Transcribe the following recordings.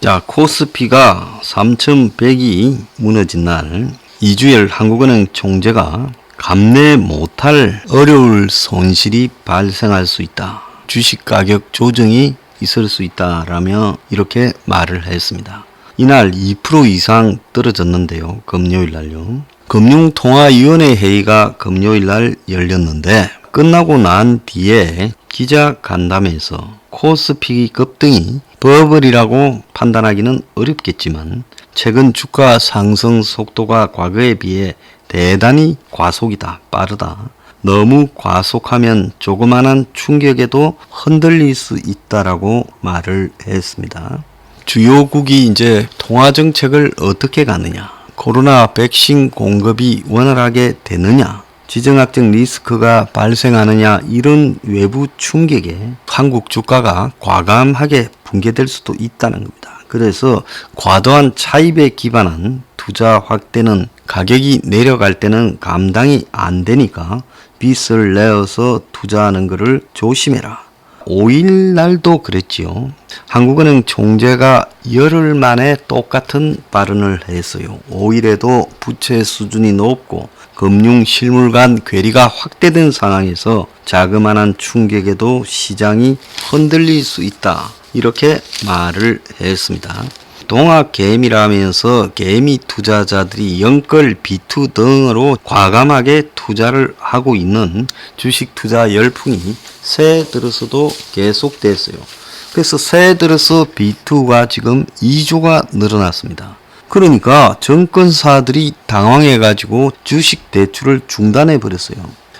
자, 코스피가 3,100이 무너진 날 이주열 한국은행 총재가 감내 못할 어려울 손실이 발생할 수 있다. 주식 가격 조정이 있을 수 있다라며 이렇게 말을 했습니다. 이날 2% 이상 떨어졌는데요. 금요일 날요. 금융통화위원회 회의가 금요일 날 열렸는데 끝나고 난 뒤에 기자 간담회에서 코스피 급등이 버블이라고 판단하기는 어렵겠지만 최근 주가 상승 속도가 과거에 비해 대단히 과속이다, 빠르다. 너무 과속하면 조그만한 충격에도 흔들릴 수 있다라고 말을 했습니다. 주요국이 이제 통화정책을 어떻게 가느냐, 코로나 백신 공급이 원활하게 되느냐, 지정학적 리스크가 발생하느냐, 이런 외부 충격에 한국 주가가 과감하게 붕괴될 수도 있다는 겁니다. 그래서 과도한 차입에 기반한 투자 확대는 가격이 내려갈 때는 감당이 안 되니까 빚을 내어서 투자하는 것을 조심해라. 5일 날도 그랬지요. 한국은행 총재가 열흘 만에 똑같은 발언을 했어요. 5일에도 부채 수준이 높고 금융 실물 간 괴리가 확대된 상황에서 자그마한 충격에도 시장이 흔들릴 수 있다. 이렇게 말을 했습니다. 동학개미라면서 개미 투자자들이 영끌 B2 등으로 과감하게 투자를 하고 있는 주식 투자 열풍이 새해 들어서도 계속됐어요. 그래서 새해 들어서 B2가 지금 2조가 늘어났습니다. 그러니까 정권사들이 당황해가지고 주식 대출을 중단해 버렸어요.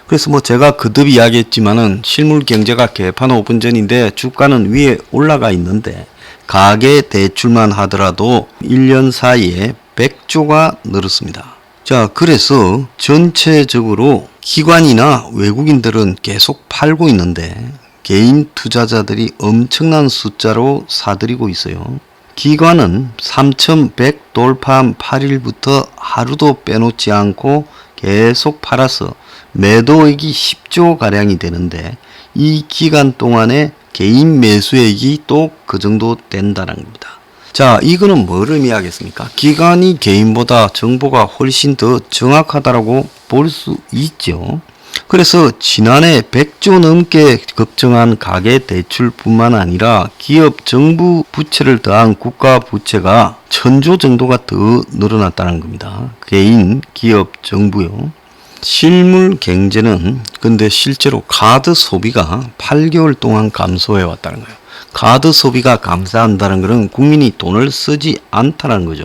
그래서 제가 거듭 이야기했지만은 실물 경제가 개판 5분 전인데 주가는 위에 올라가 있는데 가계 대출만 하더라도 1년 사이에 100조가 늘었습니다. 자, 그래서 전체적으로 기관이나 외국인들은 계속 팔고 있는데 개인 투자자들이 엄청난 숫자로 사들이고 있어요. 기관은 3,100 돌파한 8일부터 하루도 빼놓지 않고 계속 팔아서 매도액이 10조 가량이 되는데 이 기간 동안에 개인 매수액이 또 그 정도 된다는 겁니다. 자, 이거는 뭐를 의미하겠습니까? 기관이 개인보다 정보가 훨씬 더 정확하다라고 볼 수 있죠. 그래서 지난해 100조 넘게 급증한 가계 대출뿐만 아니라 기업 정부 부채를 더한 국가 부채가 1000조 정도가 더 늘어났다는 겁니다. 개인, 기업, 정부요. 실물 경제는 근데 실제로 카드 소비가 8개월 동안 감소해 왔다는 거예요. 카드 소비가 감소한다는 것은 국민이 돈을 쓰지 않다는 거죠.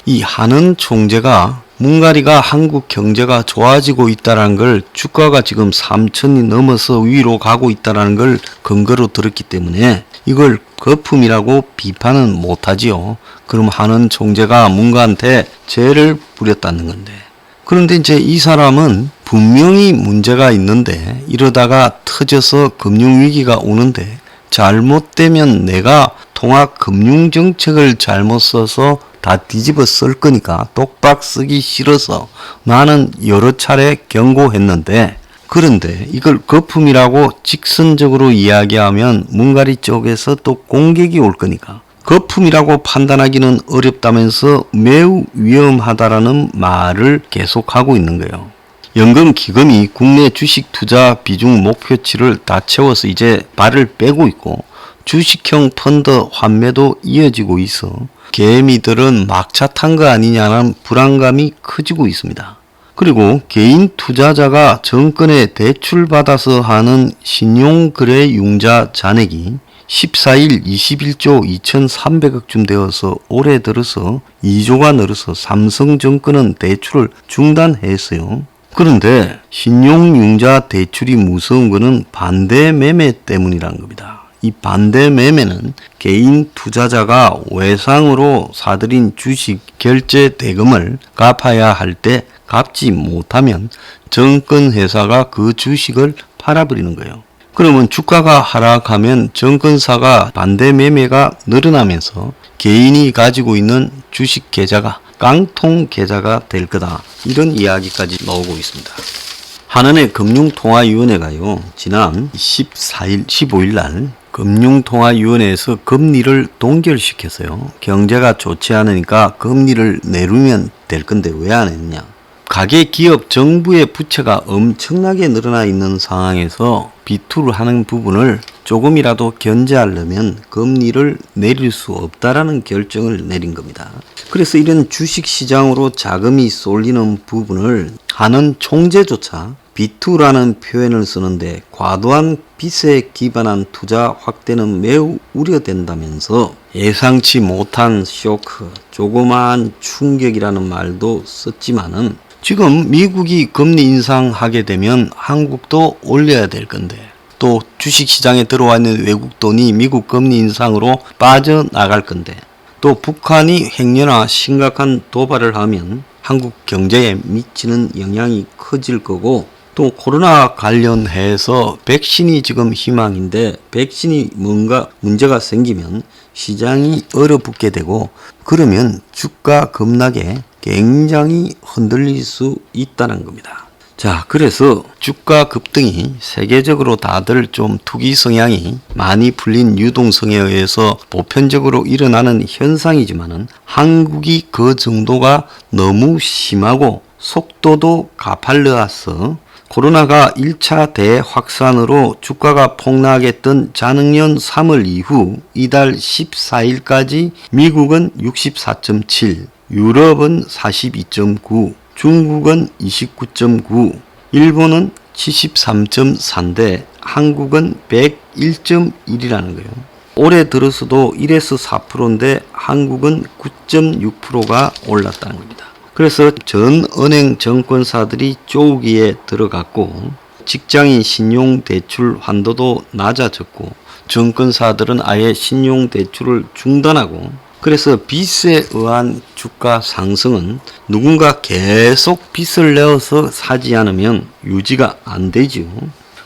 이 한은 총재가 문가리가 한국 경제가 좋아지고 있다는 걸 주가가 지금 3,000이 넘어서 위로 가고 있다는 걸 근거로 들었기 때문에 이걸 거품이라고 비판은 못하지요. 그럼 한은 총재가 문가한테 죄를 부렸다는 건데. 그런데 이제 이 사람은 분명히 문제가 있는데 이러다가 터져서 금융위기가 오는데 잘못되면 내가 통합금융정책을 잘못 써서 다 뒤집어 쓸 거니까 똑박 쓰기 싫어서 나는 여러 차례 경고했는데 그런데 이걸 거품이라고 직선적으로 이야기하면 문가리 쪽에서 또 공격이 올 거니까 거품이라고 판단하기는 어렵다면서 매우 위험하다라는 말을 계속하고 있는 거예요. 연금기금이 국내 주식 투자 비중 목표치를 다 채워서 이제 발을 빼고 있고 주식형 펀드 환매도 이어지고 있어 개미들은 막차 탄 거 아니냐는 불안감이 커지고 있습니다. 그리고 개인 투자자가 정권에 대출받아서 하는 신용거래 융자 잔액이 14일 21조 2,300억쯤 되어서 올해 들어서 2조가 늘어서 삼성증권은 대출을 중단했어요. 그런데 신용융자 대출이 무서운 것은 반대 매매 때문이라는 겁니다. 이 반대 매매는 개인 투자자가 외상으로 사들인 주식 결제 대금을 갚아야 할 때 갚지 못하면 정권회사가 그 주식을 팔아버리는 거예요. 그러면 주가가 하락하면 정권사가 반대 매매가 늘어나면서 개인이 가지고 있는 주식 계좌가 깡통 계좌가 될 거다. 이런 이야기까지 나오고 있습니다. 한은의 금융통화위원회가요, 지난 14일, 15일 날 금융통화위원회에서 금리를 동결시켰어요. 경제가 좋지 않으니까 금리를 내리면 될 건데 왜 안 했냐. 가계, 기업, 정부의 부채가 엄청나게 늘어나 있는 상황에서 비투를 하는 부분을 조금이라도 견제하려면 금리를 내릴 수 없다라는 결정을 내린 겁니다. 그래서 이런 주식시장으로 자금이 쏠리는 부분을 하는 총재조차 비투라는 표현을 쓰는데 과도한 빚에 기반한 투자 확대는 매우 우려된다면서 예상치 못한 쇼크, 조그마한 충격이라는 말도 썼지만은 지금 미국이 금리 인상하게 되면 한국도 올려야 될 건데 또 주식시장에 들어와 있는 외국 돈이 미국 금리 인상으로 빠져나갈 건데 또 북한이 행여나 심각한 도발을 하면 한국 경제에 미치는 영향이 커질 거고 또 코로나 관련해서 백신이 지금 희망인데 백신이 뭔가 문제가 생기면 시장이 얼어붙게 되고 그러면 주가 급락에 굉장히 흔들릴 수 있다는 겁니다. 자, 그래서 주가 급등이 세계적으로 다들 좀 투기 성향이 많이 풀린 유동성에 의해서 보편적으로 일어나는 현상이지만은 한국이 그 정도가 너무 심하고 속도도 가팔르어서 코로나가 1차 대확산으로 주가가 폭락했던 자능년 3월 이후 이달 14일까지 미국은 64.7, 유럽은 42.9, 중국은 29.9, 일본은 73.4인데 한국은 101.1이라는 거예요. 올해 들어서도 1에서 4%인데 한국은 9.6%가 올랐다는 겁니다. 그래서 전 은행 정권사들이 쪼기에 들어갔고 직장인 신용대출 환도도 낮아졌고 정권사들은 아예 신용대출을 중단하고 그래서 빚에 의한 주가 상승은 누군가 계속 빚을 내어서 사지 않으면 유지가 안 되죠.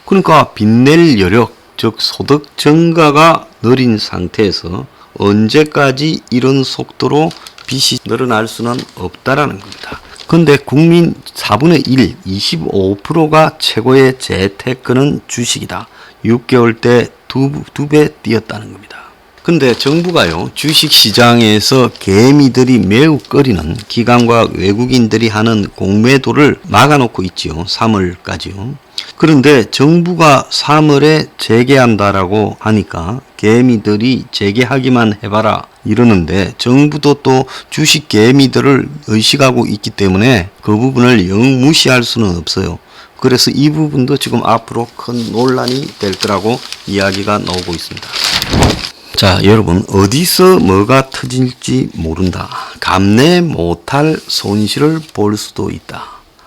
그러니까 빚낼 여력, 즉 소득 증가가 느린 상태에서 언제까지 이런 속도로 빚이 늘어날 수는 없다라는 겁니다. 근데 국민 4분의 1, 25%가 최고의 재테크는 주식이다. 6개월 때 두 배 뛰었다는 겁니다. 근데 정부가요, 주식시장에서 개미들이 매우 꺼리는 기관과 외국인들이 하는 공매도를 막아놓고 있지요. 3월까지요. 그런데 정부가 3월에 재개한다라고 하니까 개미들이 재개하기만 해봐라 이러는데 정부도 또 주식 개미들을 의식하고 있기 때문에 그 부분을 영 무시할 수는 없어요. 그래서 이 부분도 지금 앞으로 큰 논란이 될 거라고 이야기가 나오고 있습니다. 자, 여러분, 어디서 뭐가 터질지 모른다. 감내 못할 손실을 볼 수도 있다.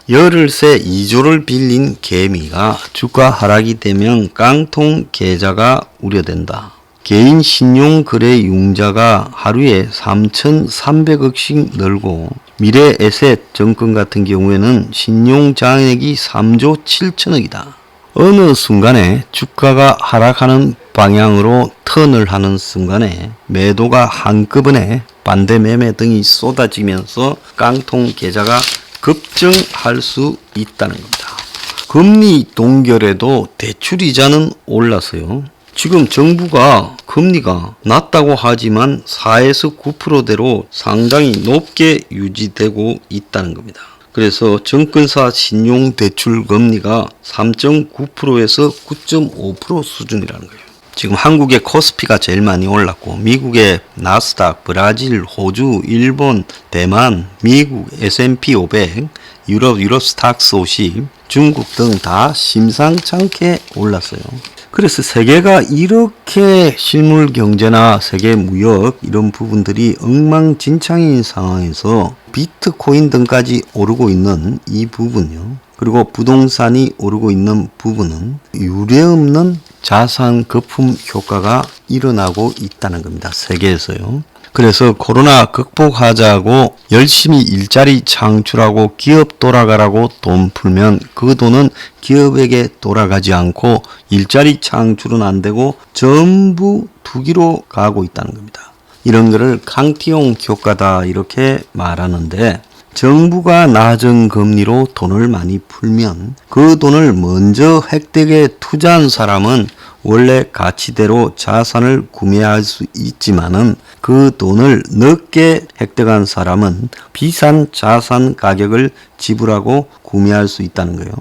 열흘새 2조를 빌린 개미가 주가 하락이 되면 깡통 계좌가 우려된다. 개인 신용거래 융자가 하루에 3,300억씩 늘고 미래에셋 정권 같은 경우에는 신용장액이 3조 7천억이다. 어느 순간에 주가가 하락하는 방향으로 턴을 하는 순간에 매도가 한꺼번에 반대 매매 등이 쏟아지면서 깡통 계좌가 급증할 수 있다는 겁니다. 금리 동결에도 대출이자는 올랐어요. 지금 정부가 금리가 낮다고 하지만 4에서 9%대로 상당히 높게 유지되고 있다는 겁니다. 그래서 정권사 신용대출 금리가 3.9%에서 9.5% 수준이라는 거예요. 지금 한국의 코스피가 제일 많이 올랐고 미국의 나스닥, 브라질, 호주, 일본, 대만, 미국 S&P 500, 유럽 스탁스 50, 중국 등 다 심상찮게 올랐어요. 그래서 세계가 이렇게 실물 경제나 세계 무역 이런 부분들이 엉망진창인 상황에서 비트코인 등까지 오르고 있는 이 부분요. 그리고 부동산이 오르고 있는 부분은 유례없는 자산 거품 효과가 일어나고 있다는 겁니다. 세계에서요. 그래서 코로나 극복하자고 열심히 일자리 창출하고 기업 돌아가라고 돈 풀면 그 돈은 기업에게 돌아가지 않고 일자리 창출은 안 되고 전부 투기로 가고 있다는 겁니다. 이런 거를 캉티용 효과다 이렇게 말하는데 정부가 낮은 금리로 돈을 많이 풀면 그 돈을 먼저 획득에 투자한 사람은 원래 가치대로 자산을 구매할 수 있지만은 그 돈을 늦게 획득한 사람은 비싼 자산 가격을 지불하고 구매할 수 있다는 거예요.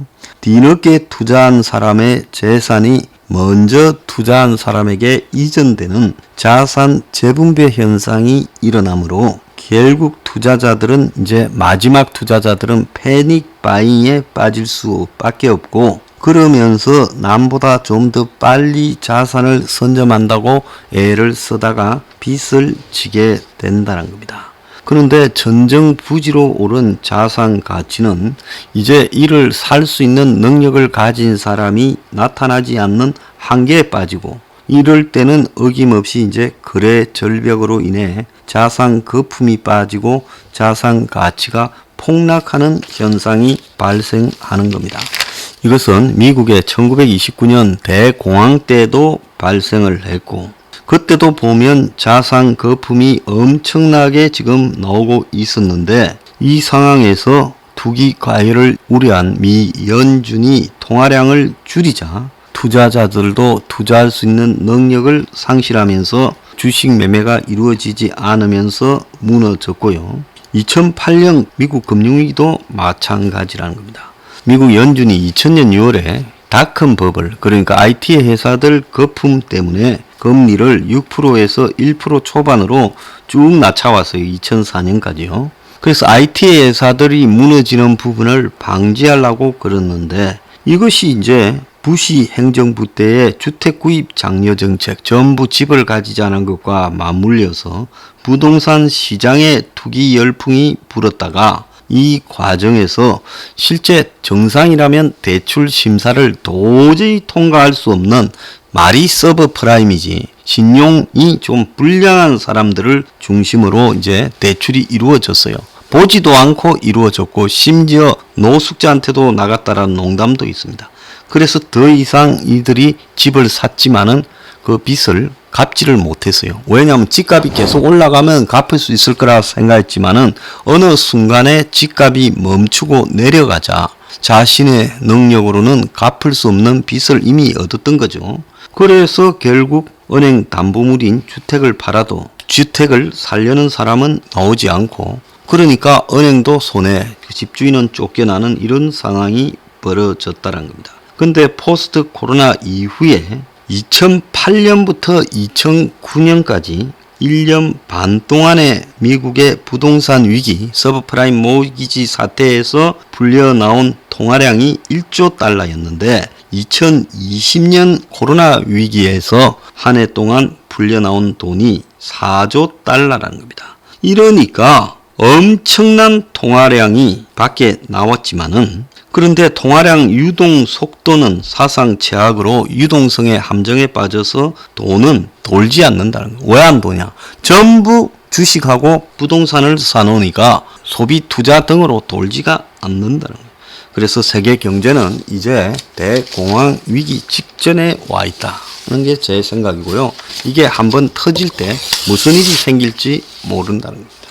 뒤늦게 투자한 사람의 재산이 먼저 투자한 사람에게 이전되는 자산 재분배 현상이 일어나므로 결국 투자자들은 이제 마지막 투자자들은 패닉 바잉에 빠질 수밖에 없고, 그러면서 남보다 좀 더 빨리 자산을 선점한다고 애를 쓰다가 빚을 지게 된다는 겁니다. 그런데 전정부지로 오른 자산 가치는 이제 이를 살 수 있는 능력을 가진 사람이 나타나지 않는 한계에 빠지고, 이럴 때는 어김없이 이제 거래 절벽으로 인해 자산 거품이 빠지고 자산 가치가 폭락하는 현상이 발생하는 겁니다. 이것은 미국의 1929년 대공황 때도 발생을 했고, 그때도 보면 자산 거품이 엄청나게 지금 나오고 있었는데, 이 상황에서 투기 과열을 우려한 미 연준이 통화량을 줄이자 투자자들도 투자할 수 있는 능력을 상실하면서 주식 매매가 이루어지지 않으면서 무너졌고요. 2008년 미국 금융위기도 마찬가지라는 겁니다. 미국 연준이 2000년 6월에 닷컴 버블, 그러니까 IT 회사들 거품 때문에 금리를 6%에서 1% 초반으로 쭉 낮춰왔어요. 2004년까지요. 그래서 IT 회사들이 무너지는 부분을 방지하려고 그랬는데, 이것이 이제 부시 행정부 때의 주택 구입 장려 정책, 전부 집을 가지지 않은 것과 맞물려서 부동산 시장에 투기 열풍이 불었다가, 이 과정에서 실제 정상이라면 대출 심사를 도저히 통과할 수 없는, 말이 서브프라임이지 신용이 좀 불량한 사람들을 중심으로 이제 대출이 이루어졌어요. 보지도 않고 이루어졌고, 심지어 노숙자한테도 나갔다라는 농담도 있습니다. 그래서 더 이상 이들이 집을 샀지만은 그 빚을 갚지를 못했어요. 왜냐하면 집값이 계속 올라가면 갚을 수 있을 거라 생각했지만은 어느 순간에 집값이 멈추고 내려가자 자신의 능력으로는 갚을 수 없는 빚을 이미 얻었던 거죠. 그래서 결국 은행 담보물인 주택을 팔아도 주택을 살려는 사람은 나오지 않고, 그러니까 은행도 손해, 집주인은 쫓겨나는 이런 상황이 벌어졌다는 겁니다. 근데 포스트 코로나 이후에 2008년부터 2009년까지 1년 반 동안의 미국의 부동산 위기, 서브프라임 모기지 사태에서 불려나온 통화량이 1조 달러였는데 2020년 코로나 위기에서 한 해 동안 불려나온 돈이 4조 달러라는 겁니다. 이러니까 엄청난 통화량이 밖에 나왔지만은, 그런데 통화량 유동 속도는 사상 최악으로 유동성의 함정에 빠져서 돈은 돌지 않는다는 거예요. 왜 안 도냐? 전부 주식하고 부동산을 사놓으니까 소비 투자 등으로 돌지가 않는다는 거예요. 그래서 세계 경제는 이제 대공황 위기 직전에 와 있다는 게 제 생각이고요. 이게 한번 터질 때 무슨 일이 생길지 모른다는 거예요.